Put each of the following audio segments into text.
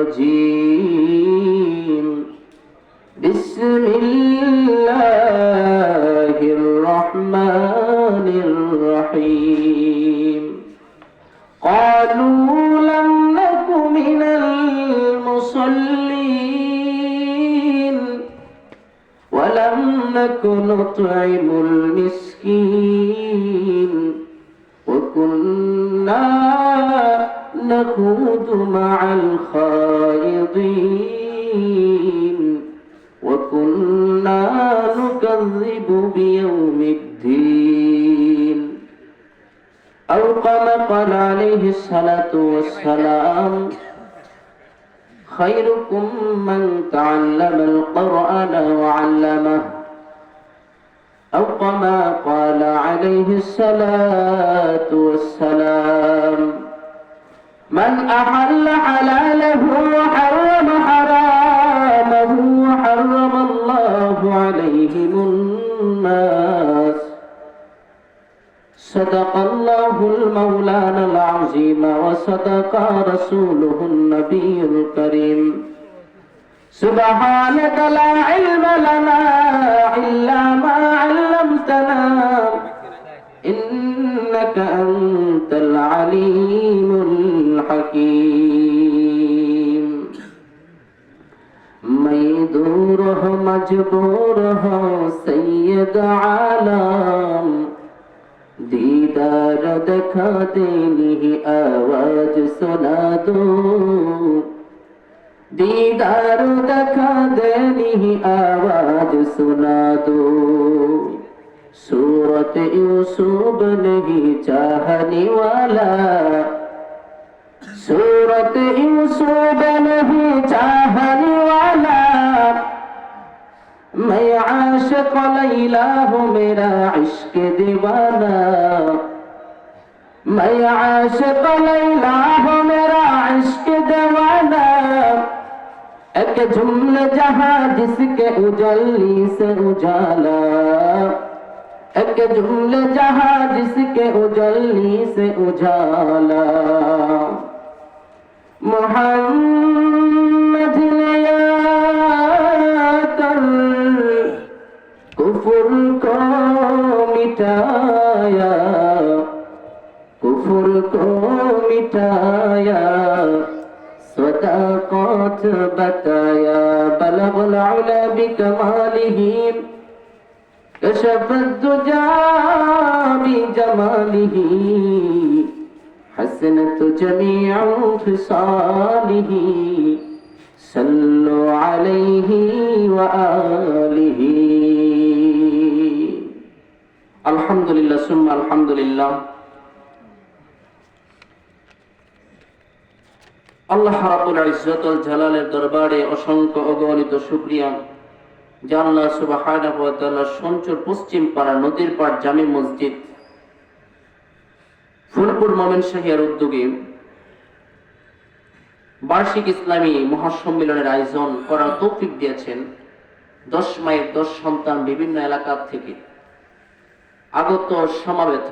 الرجيم بسم الله الرحمن الرحيم قالوا لم نك من المصلين ولم نك نطعم المسكين وكنا نخوض مع الخائضين وكنا نكذب بيوم الدين أو كما قال عليه الصلاة والسلام خيركم من تعلم القرآن وعلمه أو كما قال عليه الصلاة والسلام من أحل حلاله وحرم حرامه وحرم الله عليهم الناس صدق الله المولانا العظيم وصدق رسوله النبي الكريم سبحانك لا علم لنا إلا ما علمتنا إنك أنت العليم الحكيم मैं दूर हो मजबूर हो सैयद आलम दीदार दिखा देनी आवाज सुना दो दीदार दिखा देनी आवाज सुना दो सूरत यूसुफ नहीं चाहने वाला सूरत यूसुफ नहीं चाहने वाला मैं आशिक लैला हूँ मेरा इश्क दीवाना मैं आशिक लैला हूँ मेरा इश्क दीवाना एक जुम्ल जहाँ जिसके उजली से उजाला एक जुम्ल जहाँ जिसके उजली से उजाला मोहम्मद ने आकर कुफर को मिटाया कुफर को मिटाया सदाकत बताया बलगुल उला बिकमालिही कशफ الدجى بجماله حسنت جميع خصاله صلوا عليه وآله الحمد لله ثم الحمد لله আল্লাহ রাব্বুল ইজ্জত ওয়াল জালালের দরবারে অসংখ্য অগণিত শুকরিয়া যে আল্লাহ সুবহানাহু ওয়া তাআলা সঞ্চর পশ্চিম পাড়া নদীর পাড় জামি মসজিদ ফুলপুর ময়মনসিংহের উদ্যোগে বার্ষিক ইসলামী মহাসম্মেলনের আয়োজন করার তৌফিক দিয়েছেন 10 মায়ের 10 সন্তান বিভিন্ন এলাকা থেকে আগত সমাবেত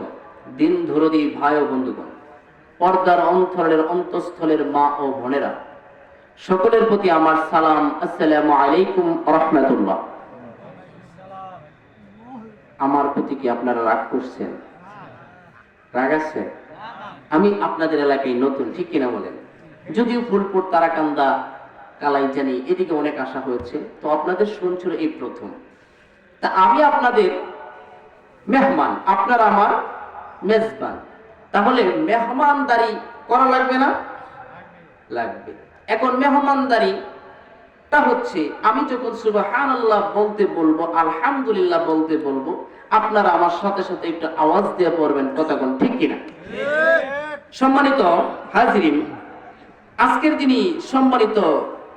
দিন ধরদি ভাই ও বন্ধুগণ পর্দার অন্তরের অন্তঃস্থলের মা ও বোনেরা সকলের প্রতি আমার সালাম আসসালামু আলাইকুম ওয়া রাহমাতুল্লাহ। আমার প্রতি কি আপনারা রাগ করছেন? রাগ আছে? আমি আপনাদের এলাকায় নতুন, ঠিক কিনা বলেন? যদিও ফুলপুর তারাকান্দা কালাইজানি এদিকে অনেক আশা হয়েছে, তো আপনাদের শুনছিল এই প্রথম। তা আমি আপনাদের মেহমান, আপনারা আমার মেজবান। তাহলে মেহমানদারি করা লাগবে না? লাগবে। এখন মেহমানদারিটা হচ্ছে আমি যখন সুবহানাল্লাহ বলতে বলবো, আলহামদুলিল্লাহ বলতে বলবো, আপনারা আমার সাথে সাথে একটু আওয়াজ দিয়ে পড়বেন, কথাগণ ঠিক কিনা? সম্মানিত হাজিরিন, আজকের দিনই সম্মানিত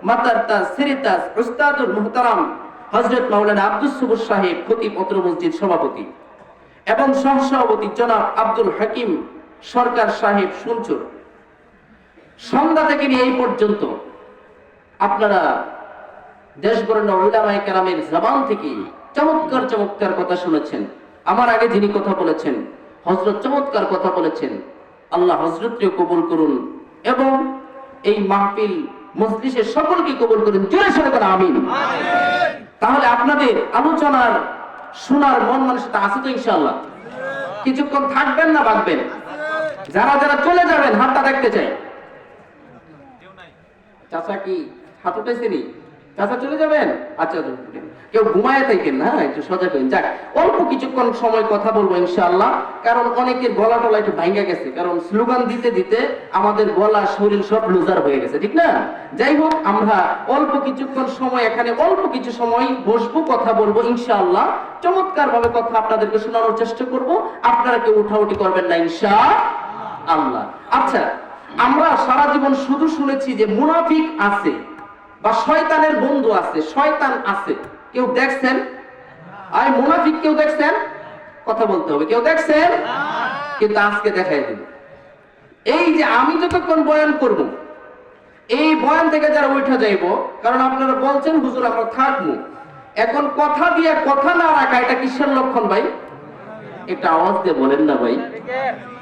মাতার তাজ সিরিতাজ উস্তাদুল মুহতারাম হযরত মাওলানা আব্দুস সবুর সাহেব খতিব অত্র মসজিদ সভাপতি এবং সহসভাপতি জনাব আব্দুল হাকিম সরকার সাহেব শুনচুর সন্ধ্যা থেকে নিয়ে এই পর্যন্ত আপনারা দেশবরেণ্য উলামায়ে কেরামের জবান থেকে চমৎকার চমৎকার কথা শুনেছেন। আমার আগে যিনি কথা বলেছেন হযরত চমৎকার কথা বলেছেন, আল্লাহ হযরতকে কবুল করুন এবং এই মাহফিল মজলিসের সকলকে কবুল করেন, জোরে সোরে করে আমিন। তাহলে আপনাদের আলোচনার শোনার মন মানসিকতা আছে তো ইনশাআল্লাহ? কিছুক্ষণ থাকবেন না ভাগবেন? যারা যারা চলে যাবেন হাতটা দেখতে চাই। চাচা কি হাত উঠাইছেনি? চাচা চলে যাবেন? আচ্ছা, কেউ ঘুমায় থাকেন না, একটু সজাগ হন। যাক, অল্প কিছুক্ষণ সময় কথা বলবো ইনশাআল্লাহ, কারণ অনেকের গলা টলা একটু ভাঙ্গা গেছে, কারণ স্লোগান দিতে দিতে আমাদের গলা শরীর সব লুজার হয়ে গেছে, ঠিক না? যাই হোক, আমরা অল্প কিছুক্ষণ সময় এখানে অল্প কিছু সময় বসবো, কথা বলবো ইনশাআল্লাহ। চমৎকার ভাবে কথা আপনাদেরকে শোনানোর চেষ্টা করব, আপনারা কেউ উঠাউঠি করবেন না ইনশাআল্লাহ। আচ্ছা, আমরা সারা জীবন শুধু শুনেছি যে মুনাফিক আছে বা শয়তানের বন্ধু আছে, শয়তান আছে। কেউ দেখছেন? আর মুনাফিক কেউ দেখছেন? কথা বলতে হবে, কেউ দেখছেন? কিন্তু আজকে দেখাই দিব। এই যে আমি যতক্ষণ বয়ান করব, এই বয়ান থেকে যারা উঠে যাইব, কারণ আপনারা বলছেন হুজুর আমরা থাকবো, এখন কথা দিয়ে কথা না রাখা এটা কিসের লক্ষণ ভাই? একটা আওয়াজ দিয়ে বলেন না ভাই,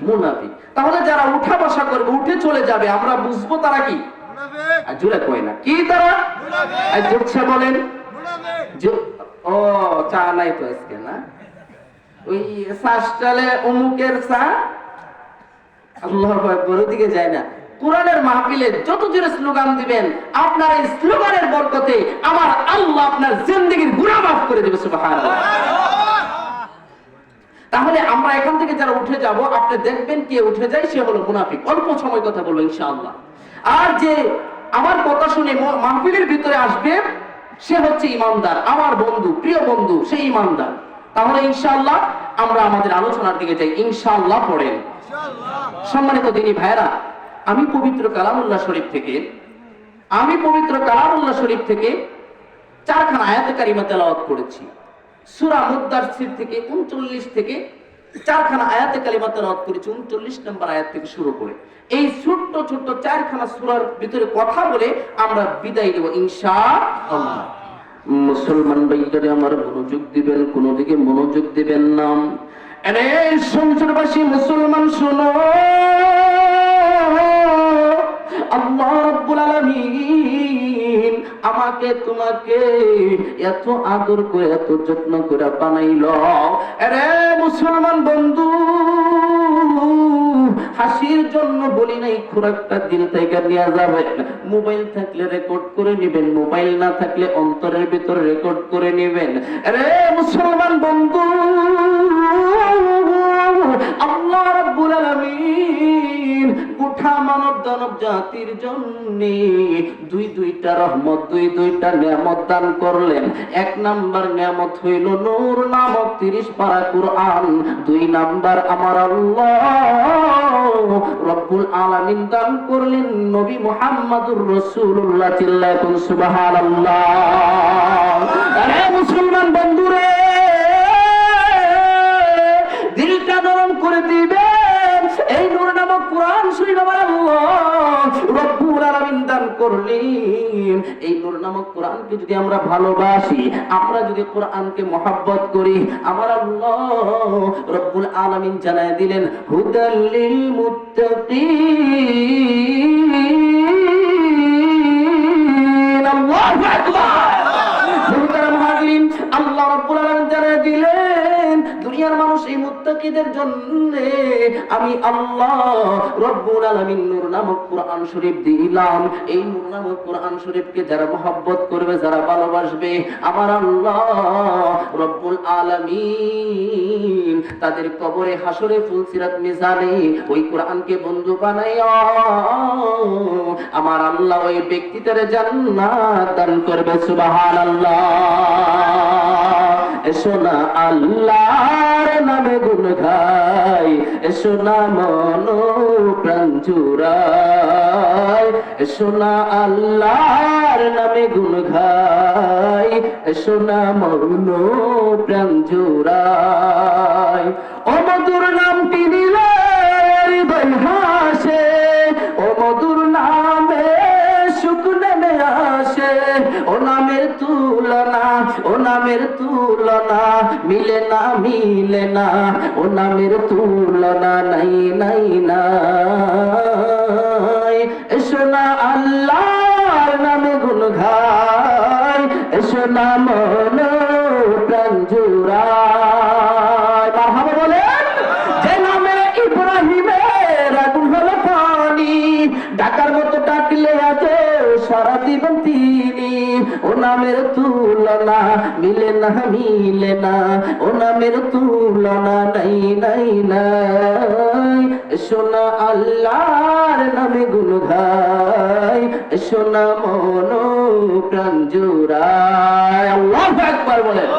মুনাফিক। তাহলে যারা উঠা বসা করবে, উঠে চলে যাবে, আমরা বুঝবো তারা কি? জোরে কয় না কি তারা? জোরছে বলেন। ও চা নাই তো আজকে, না ওই শ্বাসটালে অমুকের চা, আল্লাহু আকবার, ওদিকে যায় না। কোরআনের মাহফিলে যত জোরে স্লোগান দিবেন, আপনার এই স্লোগানের বরকতে আমার আল্লাহ আপনার জিন্দেগীর গুনাহ মাফ করে দেবে, সুবহানাল্লাহ। তাহলে আমরা এখান থেকে যারা উঠে যাব, আপনি দেখবেন কে উঠে যায়, সে হলো মুনাফিক। অল্প সময় কথা বলবো ইনশাআল্লাহ। আর যে আমার কথা শুনে মাহফিলের ভিতরে আসবে, সে হচ্ছে ইমানদার, আমার বন্ধু, প্রিয় বন্ধু, সেই ইমানদার। তাহলে ইনশাআল্লাহ আমরা আমাদের আলোচনার দিকে যাই, ইনশাআল্লাহ পড়েন। সম্মানিত দিনী ভাইরা, আমি পবিত্র কালামুল্লাহ শরীফ থেকে চারখানা আয়াতে কারিমা তেলাওয়াত করেছি। সূরা মুদ্দাসসির থেকে 39 থেকে চারখানা আয়াতে কারিমা তেলাওয়াত করেছি, 39 নম্বর আয়াত থেকে শুরু করে। এই ছোট্ট ছোট্ট চারখানা সূরার ভিতরে কথা বলে আমরা বিদায় দেব ইনশাআল্লাহ। মুসলমান ভাইরা আমার মনোযোগ দিবেন, কোন দিকে মনোযোগ দিবেন না। আরে সংসারবাসী মুসলমান শোনো, আল্লাহ রাব্বুল আলামিন আমাকে তোমাকে এত আদর করে, এত যত্ন করে বানাইলো। আরে মুসলমান বন্ধু, হাসির জন্য বলি নাই, খোরাকটা দিল থেকে নিয়ে যাবেন। মোবাইল থাকলে রেকর্ড করে নেবেন, মোবাইল না থাকলে অন্তরের ভিতরে রেকর্ড করে নেবেন। আরে মুসলমান বন্ধু, আল্লাহ রাব্বুল আলামিন গোটা মানব দানব জাতির জন্য দুইটা রহমত, দুইটা নিয়ামত দান করলেন। এক নাম্বার নিয়ামত হইল নূর নামক 30 পারা কুরআন। 2 নাম্বার আমার আল্লাহ রব্বুল আলামিন দান করলেন নবী মুহাম্মদুর রাসূলুল্লাহ, চিল্লাতুন সুবহানাল্লাহ। আরে মুসলমান বন্ধুরে, দিলটা নরম করে দিবেন, এই নূর নামক কুরআন শরীফ আমার আল্লাহ রব্বুল আলামিন দান করলেন। এই নূর নামক কোরআনকে যদি আমরা ভালোবাসি, আমরা যদি কোরআনকে মহব্বত করি, আমার আল্লাহ রব্বুল আলামিন জানায় দিলেন হুদাল লিল মুত্তাকিন। আল্লাহু আকবার। আল্লাহ রাব্বুল আলামিন জানায় দিলেন দুনিয়ার মানুষ এই মুত্তাকিদের জন্য আমি আল্লাহ রব্বুল আলামিন নূর নামক কোরআন শরীফ দিলাম। এই নূর নামক কোরআন শরীফকে যারা মহব্বত করবে, যারা ভালোবাসবে, আমার আল্লাহ রব্বুল আলামিন তাদের কবরে, হাসরে, ফুলসিরাত, মিজানে ওই কোরআনকে বন্ধু বানাইয়া আমার আল্লাহ ওই ব্যক্তিটারে জান্নাত দান করবে, সুবহানাল্লাহ। এসো না আল্লাহর নামে গুণ গাই, এসো না মন প্রাণ জুড়াই, এসো না আল্লাহর নামে গুণ গাই, এসো না মন প্রাণ জুড়াই। ও মধুর নামটি নিলে হৃদয় হাসে, ও মধুর নামে সুখ নেমে আসে। ও নামের তুলনা, ও নামের তুলনা মিলে না, মিলে না, ও নামের তুলনা নাই নাই নাই। এসো না আল্লাহর নামে গুণ গাই, এসো না মন প্রাণ জুড়াই। মারহাবা বলেন। যে নামে ইব্রাহিমের আগুন হলো পানি, ডাকার মতো ডাকলে আজ সারা দিবেন তিনি। ও নামের তুলনা মিলে না, মিলে না, ও নামের তুলনা নাই নাই নাই। এসো না আল্লাহর নামে গুণ গাই, এসো না মন প্রাণ জুড়াই। আল্লাহু আকবার বলেন।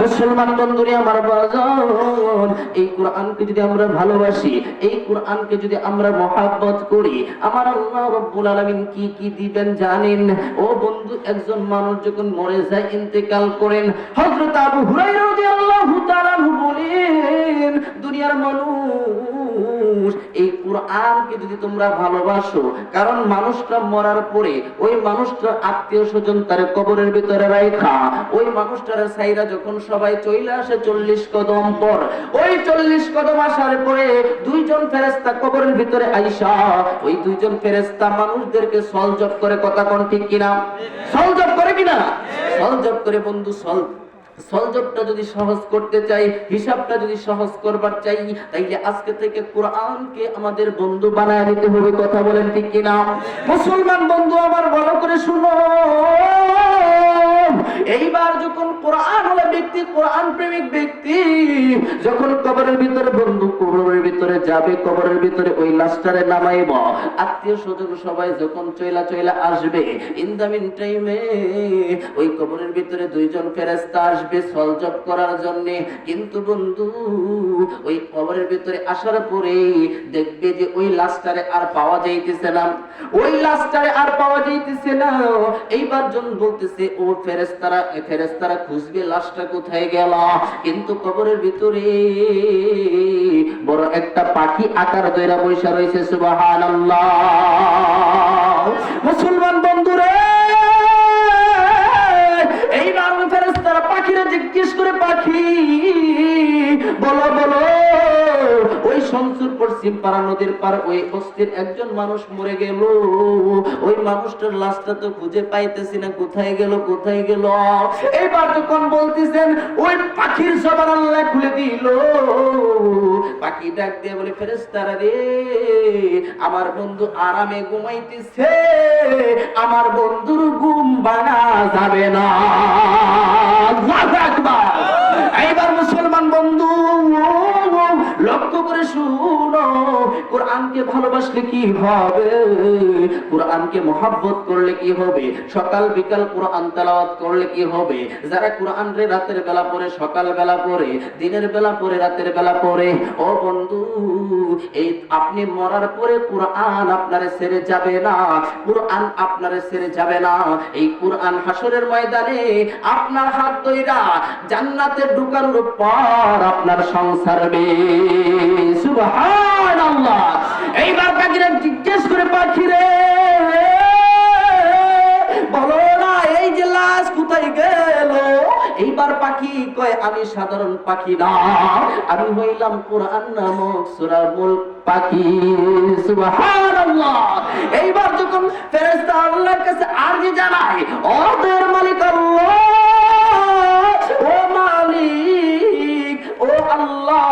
মুসলমান বন্ধুরে আমার বাজান, এই কোরআনকে যদি আমরা ভালোবাসি, এই কোরআনকে যদি আমরা মহব্বত করি, আমার আল্লাহ রাব্বুল আলামিন কি কি দিবেন জানেন? ও বন্ধু, একজন মানুষ যখন মরে যায়, ইন্তেকাল করেন, হযরত আবু হুরায়রা রাদিয়াল্লাহু তাআলা বলেন, দুনিয়ার মানুষ এই কোরআনকে যদি তোমরা ভালোবাসো, কারণ মানুষটা মরার পরে ওই মানুষটার আত্মীয় স্বজন তার কবরের ভিতরে রাখা, ওই মানুষটার সাইরা যখন সবাই চলে আসে 40 কদম পর, ওই 40 কদম আসার পরে দুইজন ফেরেশতা কবরের ভিতরে আইসা, ওই দুইজন ফেরেশতা মানুষদেরকে সলজব করে। কথা কোন ঠিক কিনা? সলজব করে কিনা? সলজব করে বন্ধু। সলজবটা যদি সহজ করতে চাই, হিসাবটা যদি সহজ করবার চাই, তাইলে আজকে থেকে কোরআনকে আমাদের বন্ধু বানায় নিতে হবে। কথা বলেন ঠিক কিনা? মুসলমান বন্ধু আমার ভালো করে শুনো। এইবার যখন কোরআন হলো ব্যক্তি, কোরআন প্রেমিক ব্যক্তি যখন কবরের ভিতরে, বন্ধু কবরের ভিতরে যাবে, কবরের ভিতরে ওই লাশটারে নামাইব, আত্মীয় স্বজন সবাই যখন চইলা আসবে, ইন দা মিন টাইমে ওই কবরের ভিতরে দুইজন ফেরেশতা আসবে সলজব করার জন্য। কিন্তু বন্ধু, ওই কবরের ভিতরে আসার পরে দেখবে যে ওই লাশটারে আর পাওয়া যাইতেছে না, ওই লাশটারে আর পাওয়া যাইতেছে না। এইবার জন বলতেছে, ও ফেরেশতারা খুঁজবে লাশটা কোথায় গেল, কিন্তু কবরের ভিতরে বড় একটা পাখি আকার দইরা বইসা রয়েছে। সুবহানাল্লাহ। মুসলমান বন্ধুরে, এইবার ফেরেশতারা পাখিরা জিজ্ঞেস করে, পাখি বলো বলো, ওই শমসুর পশ্চিম পাড়া নদীর পার ওই বস্তির একজন মানুষ মরে গেল, ওই মানুষটার লাশটা তো খুঁজে পাইতেছি না, কোথায় গেল কোথায় গেল। এইবার যখন বলতেছেন, ওই পাখির জবান আল্লাহ খুলে দিল। পাখি ডাক দিয়ে বলে, ফেরেশতারা রে, আমার বন্ধু আরামে ঘুমাইতেছে, আমার বন্ধুর ঘুম ভাঙা যাবে না। আল্লাহু আকবার। এইবার মুসলমান বন্ধু লক্ষ্য করে শুনো, কোরআনকে ভালোবাসলে কি হবে, কোরআনকে মহব্বত করলে কি হবে, সকাল বিকাল কোরআন তেলাওয়াত করলে কি হবে। যারা কোরআন রে রাতের বেলা পড়ে, সকাল বেলা পড়ে, দিনের বেলা পড়ে, রাতের বেলা পড়ে, ও বন্ধু, এই আপনি মরার পরে কোরআন আপনারে ছেড়ে যাবে না, কোরআন আপনারে ছেড়ে যাবে না। এই কোরআন হাসরের ময়দানে আপনার হাত ধইরা জান্নাতে ঢোকানোর পর আপনার সংসার বে। সুবহানাল্লাহ। এইবার পাখিরা জিজ্ঞেস করে, পাখিরে বলো না, এই যে লাশ কোথায় গেল? এইবার পাখি কয়, আমি সাধারণ পাখি না, আমি হইলাম কোরআন নামক সূরার মূল পাখি। সুবহানাল্লাহ। এইবার যখন ফেরেশতা আল্লাহর কাছে আরজি জানায়, ও দয়ার মালিক আল্লাহ, ও মালিক, ও আল্লাহ,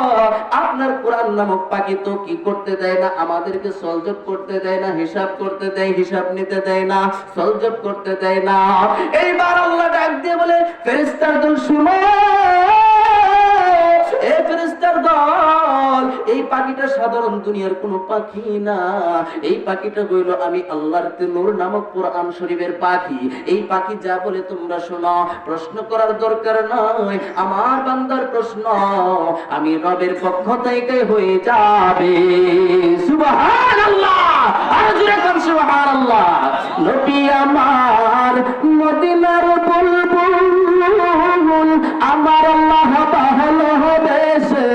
আপনার কোরআন নামক পাখি তো কি করতে দেয় না, আমাদেরকে সলজব করতে দেয় না, হিসাব করতে দেয়, হিসাব নিতে দেয় না, সলজব করতে দেয় না। এইবার আল্লাহ ডাক দিয়ে বলে, ফেরেশতার দল শুনো, এ ফেরেশতার দল, এই পাখিটা সাধারণ দুনিয়ার কোনো পাখি না, এই পাখিটা হইল আমি আল্লাহর নূর নামক কোরআন শরীফের পাখি। এই পাখি যা বলে তোমরা শোনো, প্রশ্ন করার দরকার নয়, আমার বান্দার প্রশ্ন আমি রবের পক্ষ থেকে হয়ে যাবে। সুবহানাল্লাহ। আর জোরে কোন সুবহানাল্লাহ। নবী আমার মদিনার বুলবুল, আমার আল্লাহ ভালোবেসে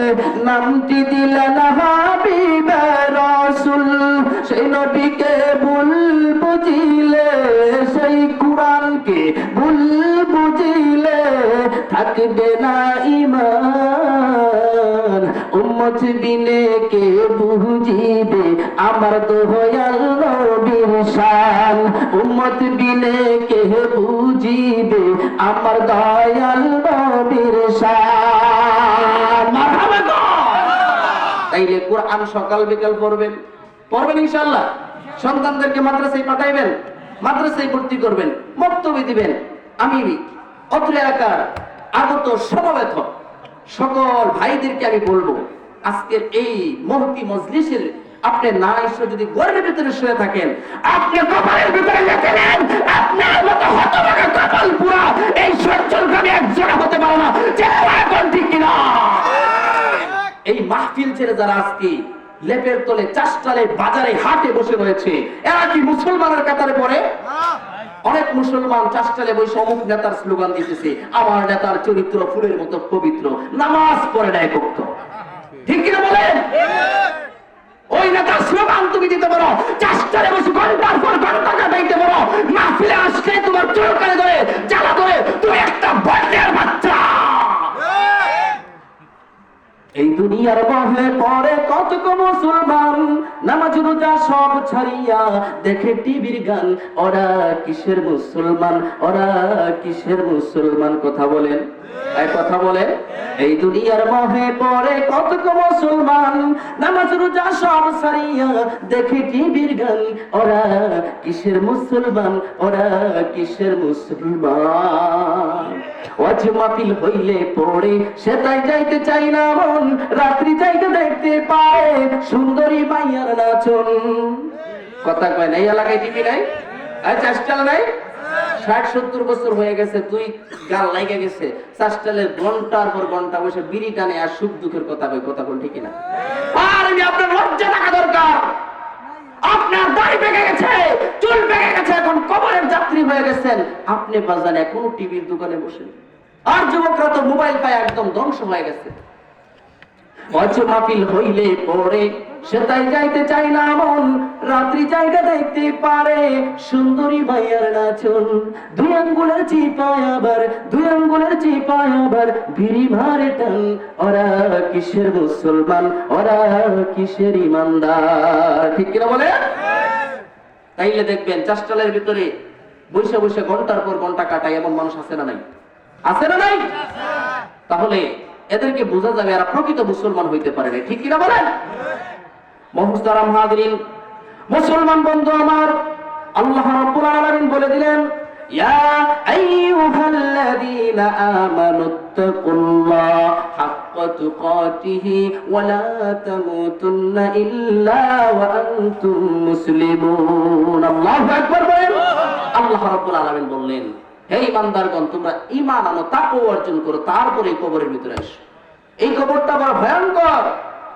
নামটি দিলেন হাবিবে রাসূল। সেই নবীকে ভুল বুঝিলে, সেই কোরআনকে ভুল বুঝিলে থাকবে না ঈমান। উম্মত বিনে কে বুঝিবে আমার দয়াল নবীর শান, উম্মত বিনে কে বুঝিবে আমার দয়াল নবীর শান। মারহাবা গো। তাইলে কোরআন সকাল বিকাল পড়বেন, পড়বেন ইনশাআল্লাহ। সন্তানদেরকে মাদ্রাসায় পাঠাইবেন, মাদ্রাসায় ভর্তি করবেন, বক্তব্য দিবেন। আমি অত্র এলাকার আগত সমবেত সকল ভাইদেরকে আমি বলবো, আজকের এই মহতি মজলিসের আপনি না এসে যদি গর্বের ভিতরে শুয়ে থাকেন, আপনি কপালের ভিতরে লেখে নেন, আপনার মতো হতভাগা কপাল পুরা এই সচ্ছলভাবে একজোড়া হতে পারে না। এখন ঠিক কিনা? এই মাহফিল ছেড়ে যারা আজকে লেপের তলে চাষটালে বাজারে হাটে বসে রয়েছে, এরা কি মুসলমানের কাতারে পড়ে? অনেক মুসলমান চাষটালে বসে অমুক নেতার স্লোগান দিতেছে, আমার নেতার চরিত্র ফুলের মতো পবিত্র, নামাজ পড়ে নেয় ভক্ত। ঠিক কিনা বলেন? ওই নেতার স্লোগান তুমি দিতে পারো, চাষটালে বসে ঘন্টার পর ঘন্টা কাটাইতে পারো, মাহফিলে আসলে তোমার চোরকারে ধরে জ্বালা ধরে তুমি একটা বন্যের বাচ্চা। এই দুনিয়ার মহে পরে কতক মুসলমান নামাজ রোজা সব ছাড়িয়া দেখে টিভির গান। ওরা কিসের মুসলমান, ওরা কিসের মুসলমান? কথা বলেন, কথা বলেন। এই দুনিয়ার মহে পরে কতক মুসলমান নামাজ রোজা সব ছাড়িয়া দেখে টিভির গান। ওরা কিসের মুসলমান, ওরা কিসের মুসলমান? ওয়াজ মাহফিল হইলে পড়ে সে তাই যাইতে চাই না মন, রাত্রি যাইতে দেখতে পায় সুন্দরী মাইয়ার নাচন। কথা কয় নাই? এলাকায় টিভি নাই, চাষটাল নাই? 60-70 বছর হয়ে গেছে, তুই গাল লাইগে গেছে, চাষটালে ঘন্টার পর ঘন্টা বসে বিড়ি টানে আর সুখ দুঃখের কথা কই। কথা বল ঠিক না? আর আমি আপনার লজ্জা থাকা দরকার। আপনার দাড়ি পেকে গেছে, চুল পেকে গেছে, এখন কবরের যাত্রী হয়ে গেছেন, আপনি বাজারে এখনো টিভির দোকানে বসেন। আর যুবকরা তো মোবাইল পায় একদম ধ্বংস হয়ে গেছে। ওয়াজ মাহফিল হইলে পড়ে সে তাই যাইতে চাই না মন, রাত্রি জায়গা দেখতে পারে সুন্দরী মাইয়ার নাচন। দুই আঙ্গুলের চিপায় আবার, দুই আঙ্গুলের চিপায় আবার বিড়ি মারে টান। ওরা কিসের মুসলমান, ওরা কিসের ইমানদার? ঠিক কিনা বলে? তাইলে দেখবেন চাষটালের ভিতরে বসে বসে ঘন্টার পর ঘন্টা কাটায় এমন মানুষ আছে না নাই? আছে না নাই? তাহলে এদেরকে বোঝা যাবে এরা প্রকৃত মুসলমান হইতে পারে না। ঠিক কিনা বলেন? মুহতারাম হাজিরিন, মুসলমান বন্ধু আমার, আল্লাহ রাব্বুল আলামিন বলে দিলেন, ইয়া আইয়ুহাল্লাযীনা আমানুত্তাকুল্লাহ হাক্কা তুকাতিহি ওয়া লা তামুতুন্না ইল্লা ওয়া আনতুম মুসলিমুন। আল্লাহু আকবার বলেন। আল্লাহ রাব্বুল আলামিন বললেন, হে ঈমানদারগণ, তোমরা ঈমান আনো, তাকওয়া অর্জন করো, তারপরে কবরের ভিতরে আসো। এই কবরটা বড় ভয়ঙ্কর।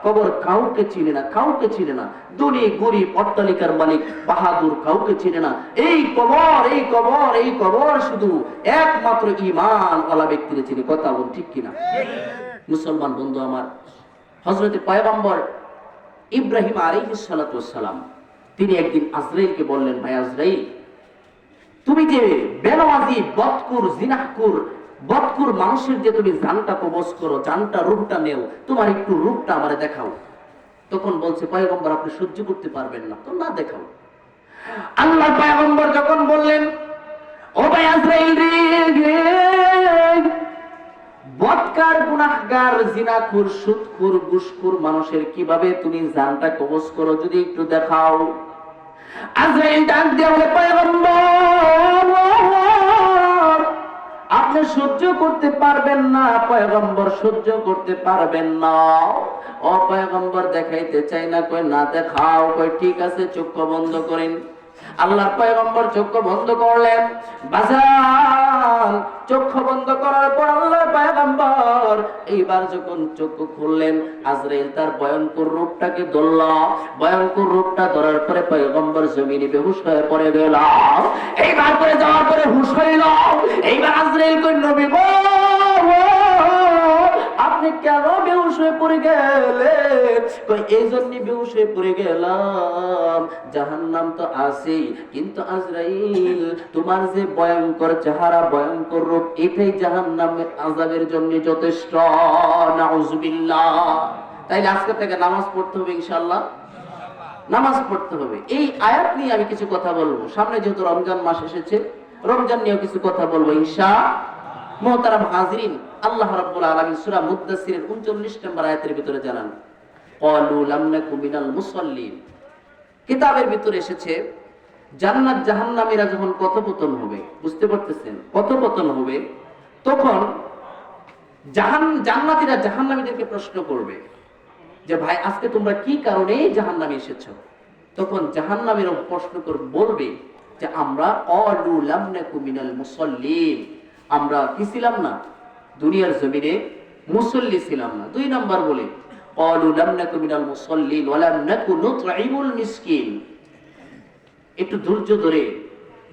কবর কাউকে চিনে না, কাউকে চিনে না। ধনী গরিব, অট্টালিকার মালিক, বাহাদুর কাউকে চিনে না। এই কবর, এই কবর, এই কবর শুধু একমাত্র ঈমান ওয়ালা ব্যক্তির চিনে। কথা বল ঠিক কিনা? মুসলমান বন্ধু আমার, হযরত পয়গম্বর ইব্রাহিম আলাইহিস সালাতু ওয়াস সালাম তিনি একদিন আজরাইলকে বললেন, ভাই আজরাইল, তুমি যে বেনামাজি, বদকুর, জিনাহকুর, বদকুর মানুষের যে তুমি জানটা কবজ করো, জানটা রূপটা নেও, তোমার একটু রূপটা আমারে দেখাও। তখন বলছে, পয়গম্বর আপনি সহ্য করতে পারবেন না, তো না দেখাও। আল্লাহ পয়গম্বর যখন বললেন, ও ভাই আজরাইল রে, বদকার, গুনাহগার, জিনাকুর, সুদকুর, ঘুষখোর মানুষের কিভাবে তুমি জানটা কবজ করো, যদি একটু দেখাও। আজরাইল ডাক দিয়ে বলে, পয়গম্বর আপনি সহ্য করতে পারবেন না, পয়গম্বর সহ্য করতে পারবেন না। ও পয়গম্বর দেখাইতে চাই না, কই না দেখাও। কই ঠিক আছে, চক্ষু বন্ধ করেন। আল্লাহর পয়গম্বর চক্ষু বন্ধ করলেন। বাজান, চক্ষু বন্ধ করার পর আল্লাহর পয়গম্বর এইবার যখন চক্ষু খুললেন, আজরাইল তার ভয়ঙ্কর রূপটাকে ধরল। ভয়ঙ্কর রূপটা ধরার পরে পয়গম্বর জমিনে বেহুশ হয়ে পড়ে গেল। এইবার পরে যাওয়ার পরে হুশ হইল। এইবার আজরাইল কই, নবী গো, আপনি কেন বেহুশ হয়ে পড়ে গেলেন? কই এই জন্য বেহুশ হয়ে পড়ে গেলাম, জাহান্নাম তো আছেই, কিন্তু আজরাইল তোমার যে ভয়ঙ্কর চেহারা, ভয়ঙ্কর রূপ, এটাই জাহান্নামের আযাবের জন্য যথেষ্ট। নাউযুবিল্লাহ। তাইলে আজকে থেকে নামাজ পড়তে হবে ইনশাআল্লাহ। নামাজ পড়তে হবে। এই আয়াত নিয়ে আমি কিছু কথা বলবো। সামনে যেহেতু রমজান মাস এসেছে, রমজান নিয়েও কিছু কথা বলবো ইনশাআল্লাহ। মুহতারাম হাজিরিন, আল্লাহ রাব্বুল আলামিন সূরা মুদ্দাসসিরের 39 নম্বর আয়াতের ভিতরে জানান, ক্বালু লাম নাকু মিনাল মুসাল্লিন। কিতাবের ভিতরে এসেছে জান্নাত জাহান্নামীরা যখন কথোপকথন হবে, বুঝতে পারতেছেন, কথোপকথন হবে, তখন জান্নাতীরা জাহান্নামীদেরকে প্রশ্ন করবে যে ভাই আজকে তোমরা কি কারণে জাহান্নামে এসেছো। তখন জাহান্নামীরা প্রশ্ন করে বলবে যে আমরা ক্বালু লাম নাকু মিনাল মুসাল্লিন, আমরা কি ছিলাম না, দুনিয়ার জমিনে মুসল্লি ছিলাম না। 2 নাম্বার বলে ক্বালু লাম নাকু মিনাল মুসাল্লিন ওয়া লাম নাকু নুতঈমুল মিসকিন। একটু ধৈর্য ধরে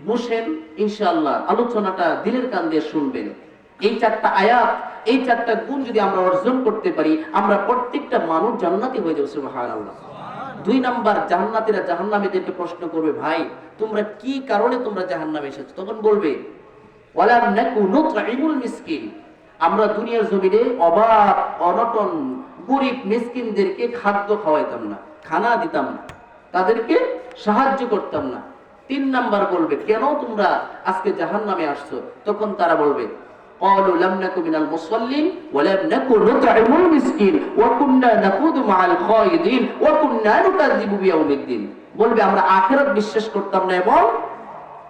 বসেন, ইনশাআল্লাহ আলোচনাটা দিলের কান দিয়ে শুনবেন। এই 4টা আয়াত, এই 4টা গুণ যদি আমরা অর্জন করতে পারি, আমরা প্রত্যেকটা মানুষ জান্নাতি হয়ে যাব। সুবহানাল্লাহ। 2 নাম্বার, জান্নাতীরা জাহান্নামীদেরকে প্রশ্ন করবে ভাই তোমরা কি কারণে তোমরা জাহান্নামে এসেছো। তখন বলবে ওয়ালাম নাকু নুতঈমুল মিসকিন, আমরা দুনিয়ার জমিনে অভাব অনটন গরিব মিসকিনদেরকে খাদ্য খাওয়াইতাম না, খানা দিতাম না, তাদেরকে সাহায্য করতাম না। 3 নাম্বার বলবে কেন তোমরা আজকে জাহান্নামে আসছো। তখন তারা বলবে ক্বালু লাম নাকু মিনাল মুসাল্লিন ওয়া লাম নাকু নুতঈমুল মিসকিন ওয়া কুননা নাকুদু মাআল খায়িদিন ওয়া কুননা নুকাযযিবু বিয়াউমিদ্দিন। বলবে আমরা আখিরাত বিশ্বাস করতাম না, এবং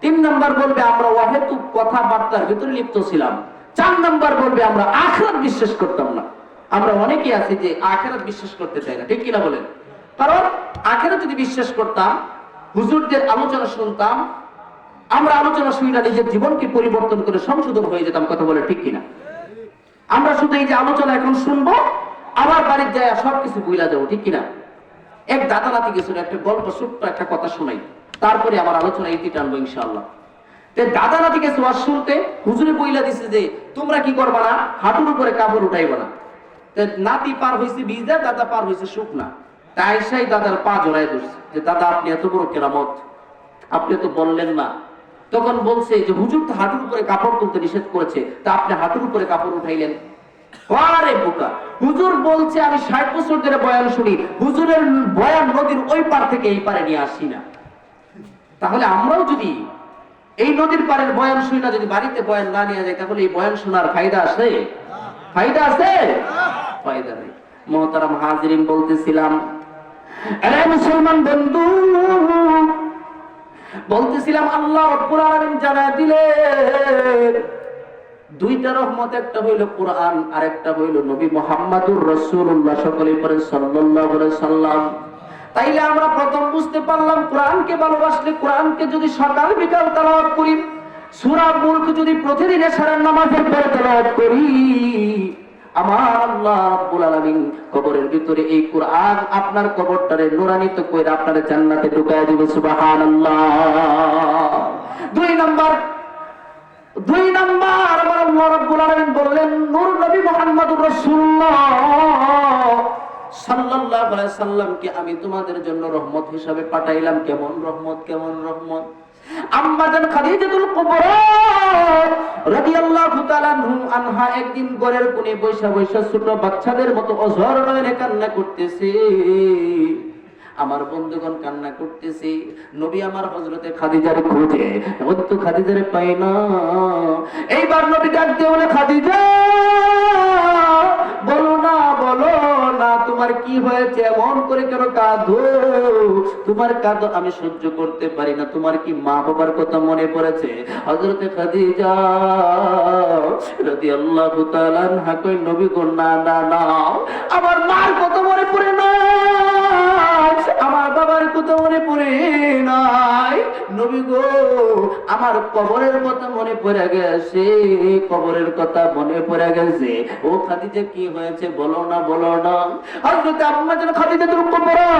3 নাম্বার বলবে আমরা অহেতুক কথাবার্তার ভিতরে লিপ্ত ছিলাম। 4 নাম্বার বলবে আমরা আখিরাত বিশ্বাস করতাম না। আমরা অনেকেই আছি যে আখিরাত বিশ্বাস করতে চাই না, ঠিক কিনা বলেন? কারণ আখিরাত যদি বিশ্বাস করতাম, হুজুরদের আলোচনা শুনতাম, আমরা আলোচনা শুনে নিজের জীবনকে পরিবর্তন করে সংশোধন হয়ে যেতাম। কথা বলে ঠিক কিনা? আমরা শুধু এই যে আলোচনা এখন শুনবো, আবার বাড়ির যায় সবকিছু ভুলা যাবো, ঠিক কিনা? এক দাদা নাতি গেছিল, একটা গল্প, ছোট্ট একটা কথা শোনাই, তারপরে আমার আলোচনা ইতি টানবো ইনশাআল্লাহ। দাদা নাতি গেছে ওয়াজ শুনতে, হুজুরে বইলা দিছে যে তোমরা কি করবা না, হাঁটুর উপরে কাপড় উঠাইবা না। নাতি পার হয়েছে ভিজা, দাদা পার হয়েছে শুকনা। তাই সেই দাদার পা জড়ায় ধরছে যে দাদা আপনি এত বড় কেরামত, আপনি তো বললেন না। তখন বলছে যে হুজুর তো হাঁটুর উপরে কাপড় তুলতে নিষেধ করেছে, তা আপনি হাঁটুর উপরে কাপড় উঠাইলেন। আরে বোকা, হুজুর বলছে আমি 60 বছর ধরে বয়ান শুনি, হুজুরের বয়ান নদীর ওই পার থেকে এই পারে নিয়ে আসি না। তাহলে আমরাও যদি এই নদীর পারের বয়ান শুনি না, যদি বাড়িতে বয়ান না নিয়ে যায়, তাহলে এই বয়ান শোনার ফায়দা আছে? ফায়দা আছে? ফায়দা নেই। মুহতারাম হাজিরিন, বলতেছিলাম আরে মুসলমান বন্ধু, বলতেছিলাম আল্লাহ রাব্বুল আলামিন জানায় দিলেন 2টা রহমত, একটা হইল কোরআন আর একটা হইল নবী মুহাম্মদুর রাসূলুল্লাহ, সকলে পড়েন সাল্লাল্লাহু আলাইহি সাল্লাম। তাইলে আমরা প্রথম বুঝতে পারলাম কোরআনকে ভালোবাসলে, কোরআনকে যদি সকাল বিকাল তেলাওয়াত করি, সূরা মুলক যদি প্রতিদিন এশারের নামাজের পরে তেলাওয়াত করি, আমার আল্লাহ রাব্বুল আলামিন কবরের ভিতরে এই কোরআন আপনার কবরটারে নূরান্বিত কইরা আপনার জান্নাতে ঢুকায় দিবে। সুবহানাল্লাহ। 2 নাম্বার আমার আল্লাহ রাব্বুল আলামিন বললেন নূর নবী মুহাম্মদুর রাসূলুল্লাহ সাল্লাল্লাহু আলাইহি সাল্লামকে আমি তোমাদের জন্য রহমত হিসাবে পাঠাইলাম। কেমন রহমত, কেমন রহমত? আম্মাজান খাদিজাতুল কুবরা রাদিয়াল্লাহু তাআলা আনহা একদিন ঘরের কোণে বৈশা বৈশা ছোট বাচ্চাদের মতো অঝর নয়নে কান্না করতেছে। আমার বন্ধুগণ কান্না করতেছে, নবী আমার হযরতে খাদিজার খোঁজে, কিন্তু খাদিজারে পায় না। এইবার নবী ডাক দিয়ে বলে, খাদিজা বলো না, বলো না, তোমার কি হয়েছে? এমন করে কেন কাঁদো? তোমার কাঁদো আমি সহ্য করতে পারি না। তোমার কি মা বাবার কথা মনে পড়েছে? হযরতে খাদিজা রাদিয়াল্লাহু তাআলা আনহা কই, নবী গো না না না, আমার মার কথা মনে পড়ে না, আমার বাবার কথা মনে পড়ে নাই। নবী গো আমার কবরের কথা মনে পড়ে গেছে, কবরের কথা মনে পড়ে গেছে। ও খাদিজা কি হয়েছে বলো না, বলো না। হযরত আম্মাজান খাদিজাতুল কুবরা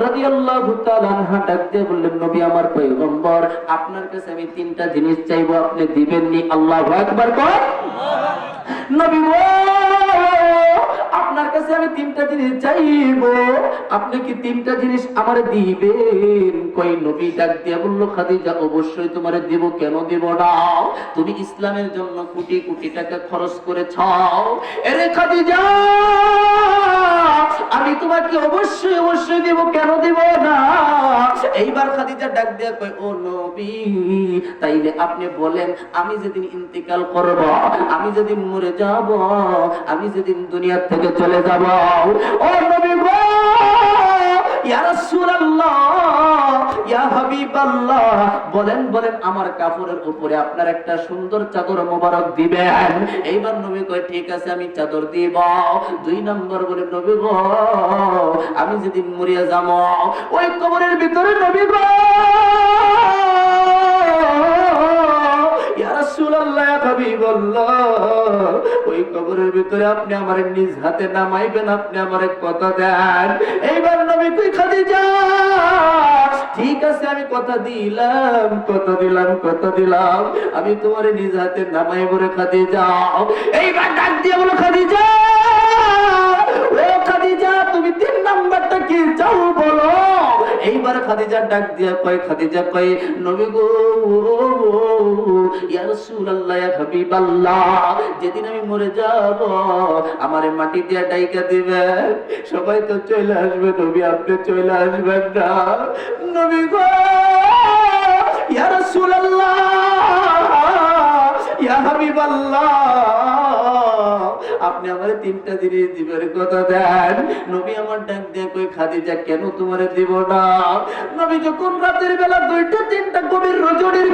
রাদিয়াল্লাহু তাআলা আনহা ডাক দিয়ে বললেন, নবী আমার পয়গম্বর, আপনার কাছে আমি 3টা জিনিস চাইবো, আপনি দিবেননি? আল্লাহু আকবার কর। নবী গো আপনার কাছে আমি 3টা জিনিস চাইবো, আপনি কি 3টা জিনিস আমারে দিবেন? কই নবী ডাক দিয়ে বলল, খাদিজা অবশ্যই তোমারে দেব, কেন দেব না? তুমি ইসলামের জন্য কোটি কোটি টাকা খরচ করেছ। এরে খাদিজা আমি তোমাকে অবশ্যই অবশ্যই দেব, কেন দেব না। এইবার খাদিজা ডাক দিয়া কয়, ও নবী, তাইলে আপনি বলেন আমি যেদিন ইন্তেকাল করব, আমি যেদিন মরে যাব, আমি যেদিন দুনিয়া থেকে চলে যাব, ও নবী গো, ইয়া রাসূলুল্লাহ, ইয়া হাবিবাল্লাহ, বলেন বলেন আমার কাপড়ের উপরে আপনার একটা সুন্দর চাদর মোবারক দিবেন। এইবার নবী কয়, ঠিক আছে আমি চাদর দিব। 2 নম্বর বলে, নবী গো, আমি যেদিন মরিয়া যাব, ওই কবরের ভিতরে নবী গো, ইয়া রাসূলুল্লাহ, ইয়া হাবিবাল্লাহ, ওই কবরের ভিতরে আপনি আমার নিজ হাতে নামাইবেন, আপনি আমারে কথা দেন। এইবার নবী কই, খাদিজা, ঠিক আছে আমি কথা দিলাম, কথা দিলাম, কথা দিলাম, আমি তোমার নিজ হাতে নামাইব রে খাদিজা। এইবার ডাক দিয়ে বলো, খাদিজা, ও খাদিজা, তুমি 3 নাম্বারটা কি চাও বলো। এইবার খাদিজা ডাক দিয়া কয়, খাদিজা কয়, নবী গো, ইয়া রাসূলুল্লাহ, ইয়া হাবিবাল্লাহ, যেদিন আমি মরে যাব আমারে মাটি দিয়া ডাইকা দিবেন, সবাই তো চলে আসবে, নবী আপনি চলে আসবেন না। নবী গো, ইয়া রাসূলুল্লাহ, ইয়া হাবিবাল্লাহ, আপনি আমারে 3টা জিনিস দিবেন, কথা দেন। নবী আমার ডাক দিয়ে কই, খাদিজা কেন তোমারে দিব না। নবী যখন রাতের বেলা 2টা 3টা গভীর রজনীর